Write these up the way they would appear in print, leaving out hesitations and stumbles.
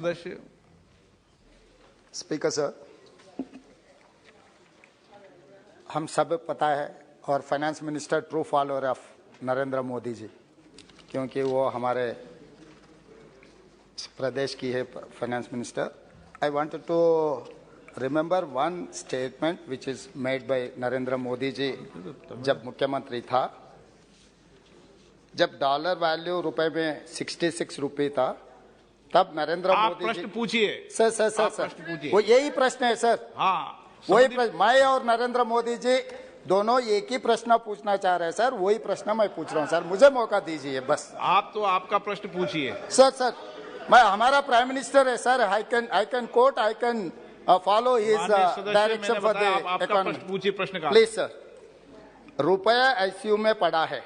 सदस्य। Speaker sir, हम सब पता है और finance minister true follower of Narendra Modi ji, क्योंकि वो हमारे प्रदेश की है finance minister. I wanted to remember one statement which is made by Narendra Modi ji जब मुख्यमंत्री था, जब डॉलर वैल्यू रुपए में 66 रुपये था, तब नरेंद्र मोदी प्रश्न पूछिए। सर वो यही प्रश्न है सर। हाँ, वही प्रश्न मैं और नरेंद्र मोदी जी दोनों एक ही प्रश्न पूछना चाह रहे हैं सर। वही प्रश्न मैं पूछ रहा हूँ सर, मुझे मौका दीजिए बस। आप तो आपका प्रश्न पूछिए। सर मैं हमारा प्राइम मिनिस्टर है sir. I can coat, I can follow his direction for the economy. पूछिए प्रश्न का। Please sir. रुपया आईसीयू में पड़ा है।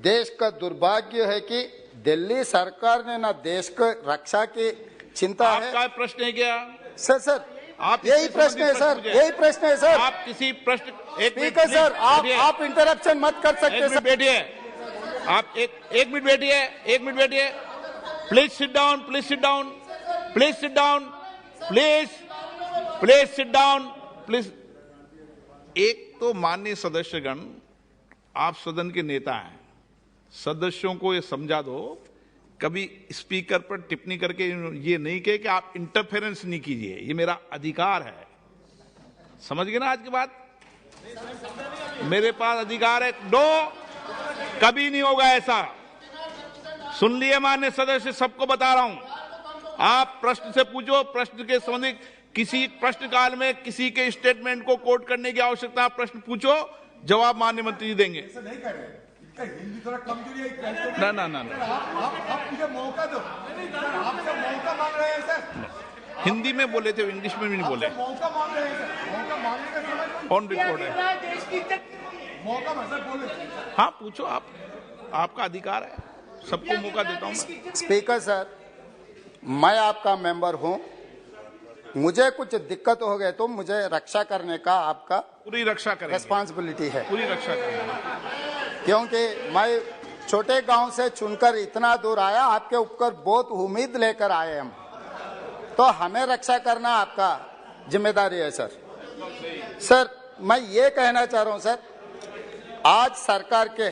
देश का दुर्भाग्य है कि दिल्ली सरकार ने ना देश को रक्षा की चिंता है। आपका प्रश्न है क्या? सर आप यही प्रश्न है सर, यही प्रश्न है सर। आप किसी प्रश्न स्पीकर सर, आप इंटरप्शन मत कर सकते सर। बैठिए, आप एक मिनट बैठिए, एक मिनट बैठिए। Please sit down, please sit down, please sit down, please sit down, please. एक तो माननीय सदस्यगण, आप सदन के नेता हैं, सदस्यों को ये समझा दो, कभी स्पीकर पर टिप्पणी करके ये नहीं कहे कि आप इंटरफेरेंस नहीं कीजिए, ये मेरा अधिकार है। समझ गए ना आज की बात? मेरे पास अधिकार है। कभी नहीं होगा ऐसा। सुन लिए माननीय सदस्य, सबको बता रहा हूं। आप प्रश्न से पूछो, प्रश्न के संबंधित किसी प्रश्न काल में किसी के स्टेटमेंट को कोट करने की आवश्यकता, प्रश्न पूछो, जवाब माननीय मंत्री जी देंगे। हिंदी थोड़ा कमजोरी है। ना आप मुझे मौका दो। आपसे मौका मांग रहे हैं सर। हिंदी में बोले थे, इंग्लिश में भी नहीं बोले। मौका मांग रहे हैं सर। मौका मांगने का समय ऑन रिकॉर्ड है। मौका मतलब बोले। हाँ पूछो, आपका अधिकार है, सबको मौका देता हूं मैं। स्पीकर सर, मैं आपका मेंबर हूं, मुझे कुछ दिक्कत हो गए तो मुझे रक्षा करने का आपका पूरी रक्षा करेंगे, रिस्पॉन्सिबिलिटी है। पूरी रक्षा करेंगे, क्योंकि मैं छोटे गांव से चुनकर इतना दूर आया, आपके ऊपर बहुत उम्मीद लेकर आए हम, तो हमें रक्षा करना आपका जिम्मेदारी है सर। सर मैं ये कहना चाह रहा हूं सर, आज सरकार के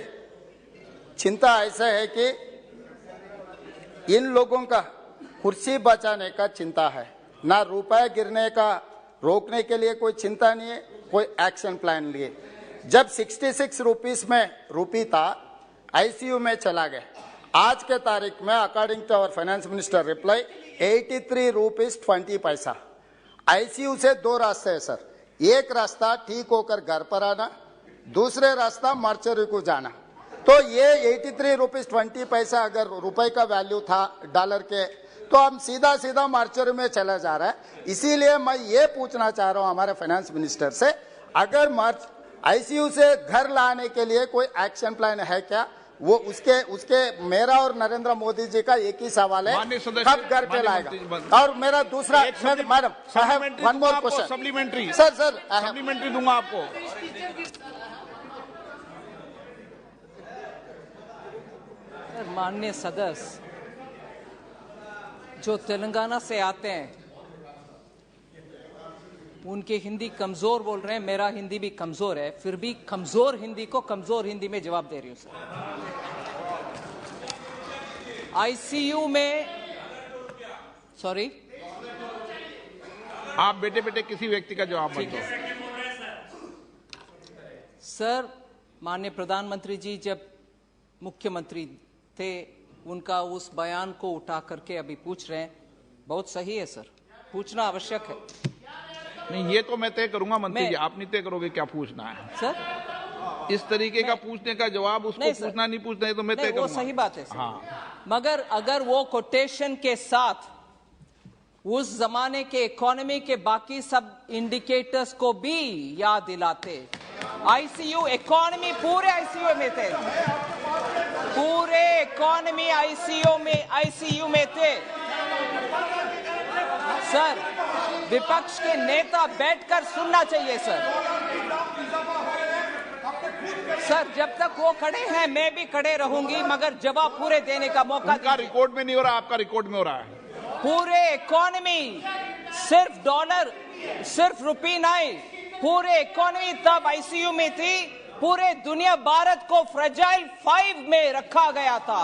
चिंता ऐसा है कि इन लोगों का कुर्सी बचाने का चिंता है, ना रुपए गिरने का रोकने के लिए कोई चिंता नहीं है, कोई एक्शन प्लान लिए। जब 66 रुपीस में रूपी था, आईसीयू में चला गया। आज के तारीख में according to our finance minister reply 83 rupees 20 पैसा। आईसीयू से दो रास्ते हैं सर। एक रास्ता ठीक होकर घर पर आना, दूसरे रास्ता मार्चरी को जाना। तो ये 83 रुपीस 20 पैसा अगर रुपए का वैल्यू था डॉलर के, तो हम सीधा मार्चरी में चला जा रहा है। इसीलिए मैं ये पूछना चाह रहा हूं हमारे फाइनेंस मिनिस्टर से, अगर आईसीयू से घर लाने के लिए कोई एक्शन प्लान है क्या? वो उसके मेरा और नरेंद्र मोदी जी का एक ही सवाल है, कब घर पे लाएगा? और मेरा दूसरा, madam one more question, supplementary sir supplementary दूंगा आपको। माननीय सदस्य जो तेलंगाना से आते हैं, उनकी हिंदी कमजोर बोल रहे हैं, मेरा हिंदी भी कमजोर है, फिर भी कमजोर हिंदी को कमजोर हिंदी में जवाब दे रही हूं सर। आईसीयू में, सॉरी, आप बेटे किसी व्यक्ति का जवाब मत दो सर। माननीय प्रधानमंत्री जी जब मुख्यमंत्री थे, उनका उस बयान को उठा करके अभी पूछ रहे हैं, बहुत सही है सर, पूछना आवश्यक है। नहीं, ये तो मैं तय करूंगा मंत्री जी, आप नहीं तय करोगे क्या पूछना है सर। इस तरीके का पूछने का जवाब उसको पूछना नहीं पूछना है तो मैं तय करूंगा। वो सही बात है सर। हाँ, मगर अगर वो कोटेशन के साथ उस जमाने के इकोनॉमी के बाकी सब इंडिकेटर्स को भी याद दिलाते, आईसीयू इकोनॉमी पूरे आईसीयू में थे, पूरे इकोनॉमी आईसीयू में थे सर। विपक्ष के नेता बैठकर सुनना चाहिए सर। सर जब तक वो खड़े हैं मैं भी खड़े रहूंगी, मगर जवाब पूरे देने का मौका। उनका रिकॉर्ड में नहीं हो रहा, आपका रिकॉर्ड में हो रहा है। पूरे इकोनॉमी सिर्फ डॉलर, सिर्फ रुपी नहीं, पूरे इकोनॉमी तब आईसीयू में थी। पूरे दुनिया भारत को फ्रेजाइल 5 में रखा गया था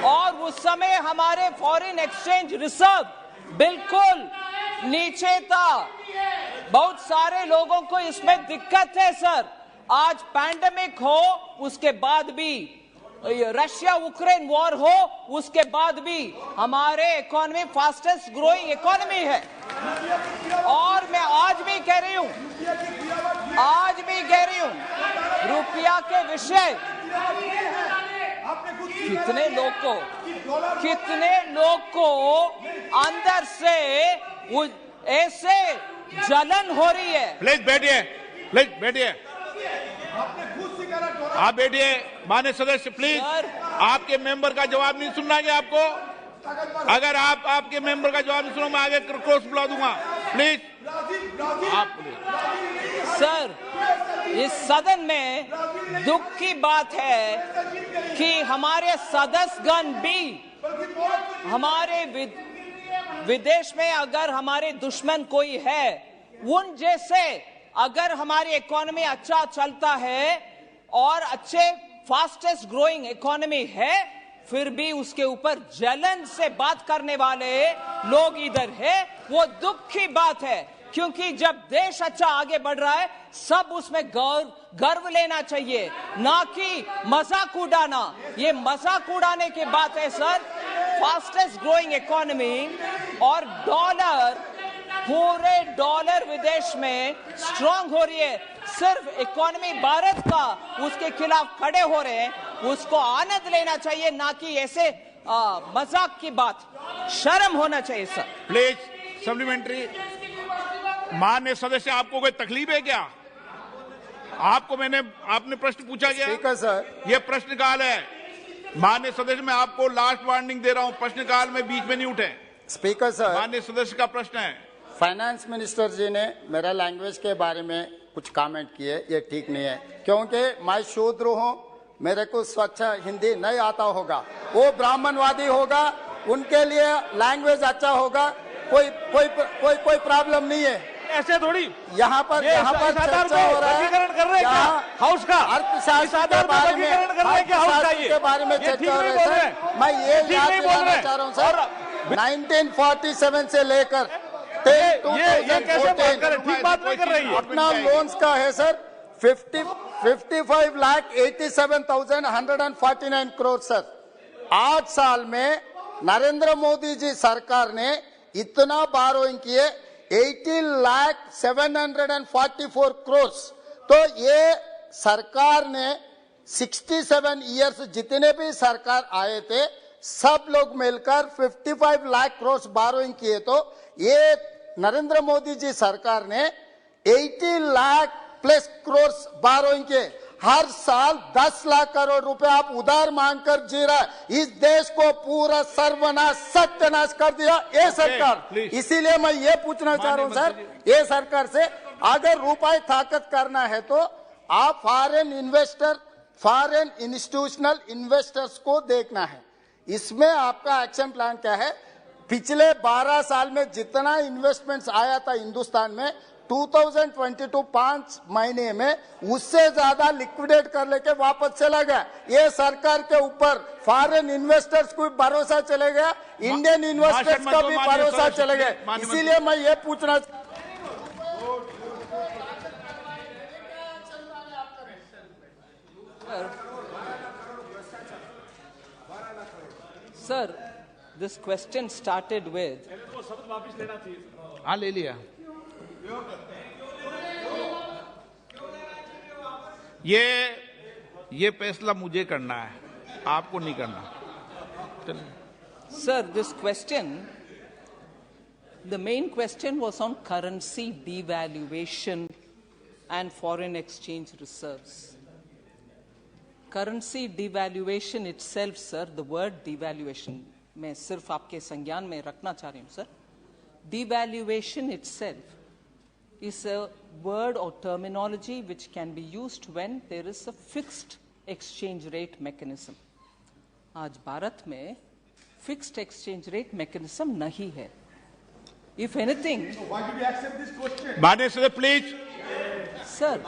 और उस समय हमारे फॉरेन एक्सचेंज रिजर्व बिल्कुल नीचे था। बहुत सारे लोगों को इसमें दिक्कत है सर। आज पैंडेमिक हो, उसके बाद भी रशिया यूक्रेन वॉर हो, उसके बाद भी हमारे इकोनॉमी फास्टेस्ट ग्रोइंग इकोनॉमी है। और मैं आज भी कह रही हूं, रुपया के विषय कितने लोग को अंदर से ऐसे जलन हो रही है। प्लीज बैठिए, आप बैठिए। माननीय सदस्य प्लीज, आपके मेंबर का जवाब नहीं सुनना है आपको। अगर आप आपके मेंबर का जवाब नहीं सुनो, मैं आगे क्रॉस बुला दूंगा। प्लीज आप सर, इस सदन में दुख की बात है कि हमारे सदस्यगण भी हमारे विदेश में अगर हमारे दुश्मन कोई है, उन जैसे अगर हमारी इकोनॉमी अच्छा चलता है और अच्छे फास्टेस्ट ग्रोइंग इकोनॉमी है, फिर भी उसके ऊपर जलन से बात करने वाले लोग इधर है, वो दुख की बात है। क्योंकि जब देश अच्छा आगे बढ़ रहा है, सब उसमें गर्व लेना चाहिए, ना कि मजाक उड़ाना। ये मजाक उड़ाने की बात है सर। फास्टेस्ट ग्रोइंग इकोनॉमी और डॉलर, पूरे डॉलर विदेश में स्ट्रांग हो रही है। सिर्फ इकोनॉमी भारत का उसके खिलाफ खड़े हो रहे हैं, उसको आनंद लेना चाहिए, ना कि ऐसे मजाक की बात। शर्म होना चाहिए सर। Please supplementary. माननीय सदस्य, आपको कोई तकलीफ है क्या? आपने प्रश्न पूछा क्या? स्पीकर सर, ये प्रश्नकाल है। माननीय सदस्य, मैं आपको लास्ट वार्निंग दे रहा हूं, प्रश्नकाल में बीच में नहीं उठे। स्पीकर सर, माननीय सदस्य का प्रश्न है। फाइनेंस मिनिस्टर जी ने मेरा लैंग्वेज के बारे में कुछ कमेंट किए, ये ठीक नहीं है। क्योंकि मैं शूद्र हूँ, मेरे को स्वच्छ हिंदी नहीं आता होगा। वो ब्राह्मणवादी होगा, उनके लिए लैंग्वेज अच्छा होगा, कोई प्रॉब्लम नहीं है। ऐसे थोड़ी यहाँ पर चर्चा हो रहा है हाउस का अर्थशास्त्र के बारे में चर्चा हो रही है। मैं ये याद दिलाना चाह रहा हूँ सर, 1947 से लेकर ये कैसे बात कर, ठीक बात नहीं कर रही है। अपना लोन्स का है सर 55,87,149 करोड़ सर। 8 साल में नरेंद्र मोदी जी सरकार ने इतना बारोइंग किए 18,744 करोड़। तो ये सरकार ने 67 इयर्स जितने भी सरकार आए थे, सब लोग मिलकर 55 लाख करोड़ बारोइंग किए। तो ये नरेंद्र मोदी जी सरकार ने 80 लाख प्लस करोड़ बारोइंग के हर साल 10 लाख करोड़ रुपए आप उधार मांगकर जी रहा है। इस देश को पूरा सर्वनाश सत्यानाश कर दिया ये सरकार। इसीलिए मैं ये पूछना चाह रहा हूँ सर, ये सरकार से अगर रुपए ताकत करना है तो आप फॉरेन इंस्टीट्यूशनल इन्वेस्टर्स को देखना है। इसमें आपका एक्शन प्लान क्या है? पिछले 12 साल में जितना इन्वेस्टमेंट्स आया था हिंदुस्तान में, 2022 5 महीने में उससे ज्यादा लिक्विडेट कर लेके वापस चला गया। ये सरकार के ऊपर फॉरेन इन्वेस्टर्स को भरोसा चले गया, इंडियन इन्वेस्टर्स का भी भरोसा चले गया। इसीलिए मैं ये पूछना Sir, this question started with. हाँ, ले लिया। ये फैसला मुझे करना है, आपको नहीं करना। Sir, this question, the main question was on currency devaluation and foreign exchange reserves. Currency devaluation itself, sir, the word devaluation, मैं सिर्फ आपके संज्ञान में रखना चाह रही हूँ sir. Devaluation itself is a word or terminology which can be used when there is a fixed exchange rate mechanism. आज भारत में फिक्स्ड एक्सचेंज रेट मैकेनिज्म नहीं है. If anything, Why did you accept this question? माननीय सदस्य please. sir,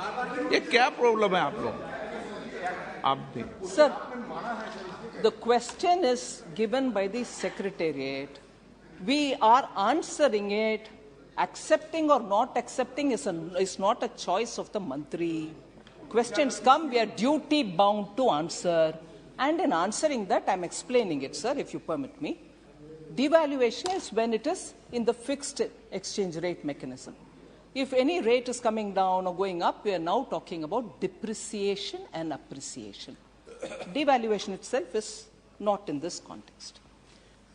ये क्या problem है आप लोग? आप भी. sir, the question is given by the Secretariat. We are answering it. Accepting or not accepting is not a choice of the Mantri. Questions come, we are duty bound to answer. And in answering that, I'm explaining it, sir, if you permit me. Devaluation is when it is in the fixed exchange rate mechanism. If any rate is coming down or going up, we are now talking about depreciation and appreciation. Devaluation itself is not in this context.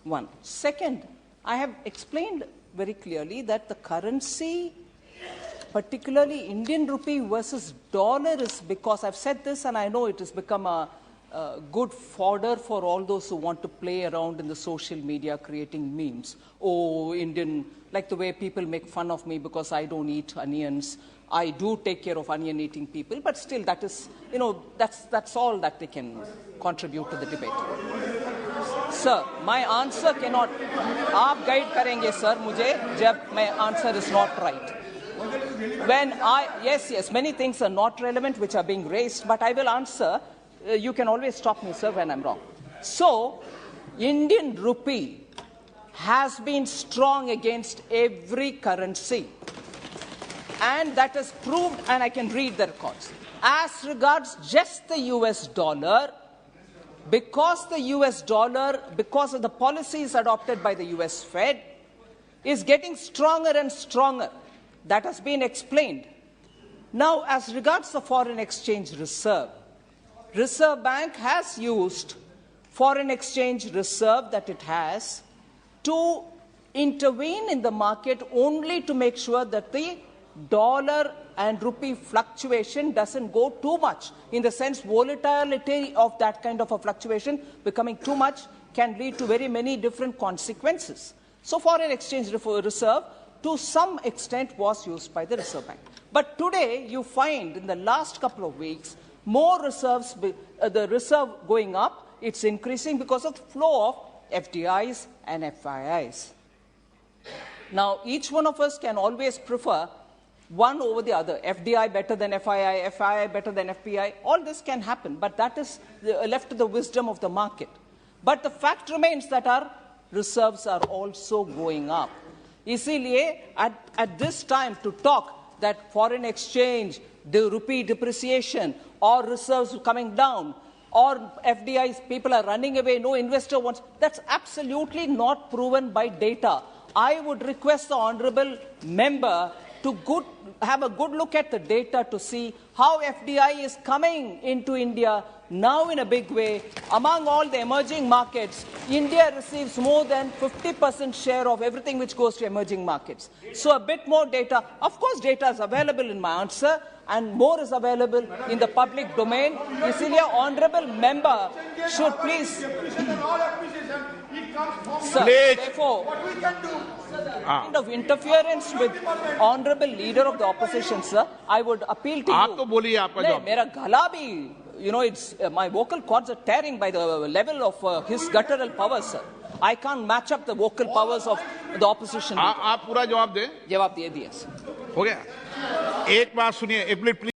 One. Second, I have explained very clearly that the currency, particularly Indian rupee versus dollar, is because I've said this and I know it has become a good fodder for all those who want to play around in the social media creating memes. Oh, Indian, like the way people make fun of me because I don't eat onions. I do take care of onion-eating people, but still that is, that's all that they can contribute to the debate. Sir, my answer cannot, आप guide करेंगे sir मुझे जब my answer is not right. When yes, many things are not relevant which are being raised, but I will answer. You can always stop me, sir, when I'm wrong. So, Indian rupee has been strong against every currency. And that is proved, and I can read the records. As regards just the US dollar, because of the policies adopted by the US Fed, is getting stronger and stronger. That has been explained. Now, as regards the foreign exchange reserve, Reserve Bank has used foreign exchange reserve that it has to intervene in the market only to make sure that the dollar and rupee fluctuation doesn't go too much. In the sense, volatility of that kind of a fluctuation becoming too much can lead to very many different consequences. So foreign exchange reserve to some extent was used by the Reserve Bank. But today you find in the last couple of weeks more reserves, the reserve going up, it's increasing because of the flow of FDIs and FIIs. Now, each one of us can always prefer one over the other. FDI better than FII, FII better than FPI. All this can happen, but that is left to the wisdom of the market. But the fact remains that our reserves are also going up. Isliye, at this time, to talk that foreign exchange, the rupee depreciation, or reserves coming down, or FDIs, people are running away, no investor wants, that's absolutely not proven by data. I would request the honourable member to have a good look at the data to see how FDI is coming into India now in a big way. Among all the emerging markets, India receives more than 50% share of everything which goes to emerging markets. So a bit more data. Of course, data is available in my answer, and more is available in the public domain. Isliye, honourable member should please... Sir, therefore, kind of interference with honourable leader of the opposition, sir, I would appeal to you. आप तो बोलिए आपका जवाब. मेरा गला भी, it's my vocal cords are tearing by the level of his guttural powers, sir. I can't match up the vocal powers of the opposition. आप पूरा जवाब दें. जवाब दे दिया, sir. हो गया. एक बात सुनिए, एक मिनट प्लीज.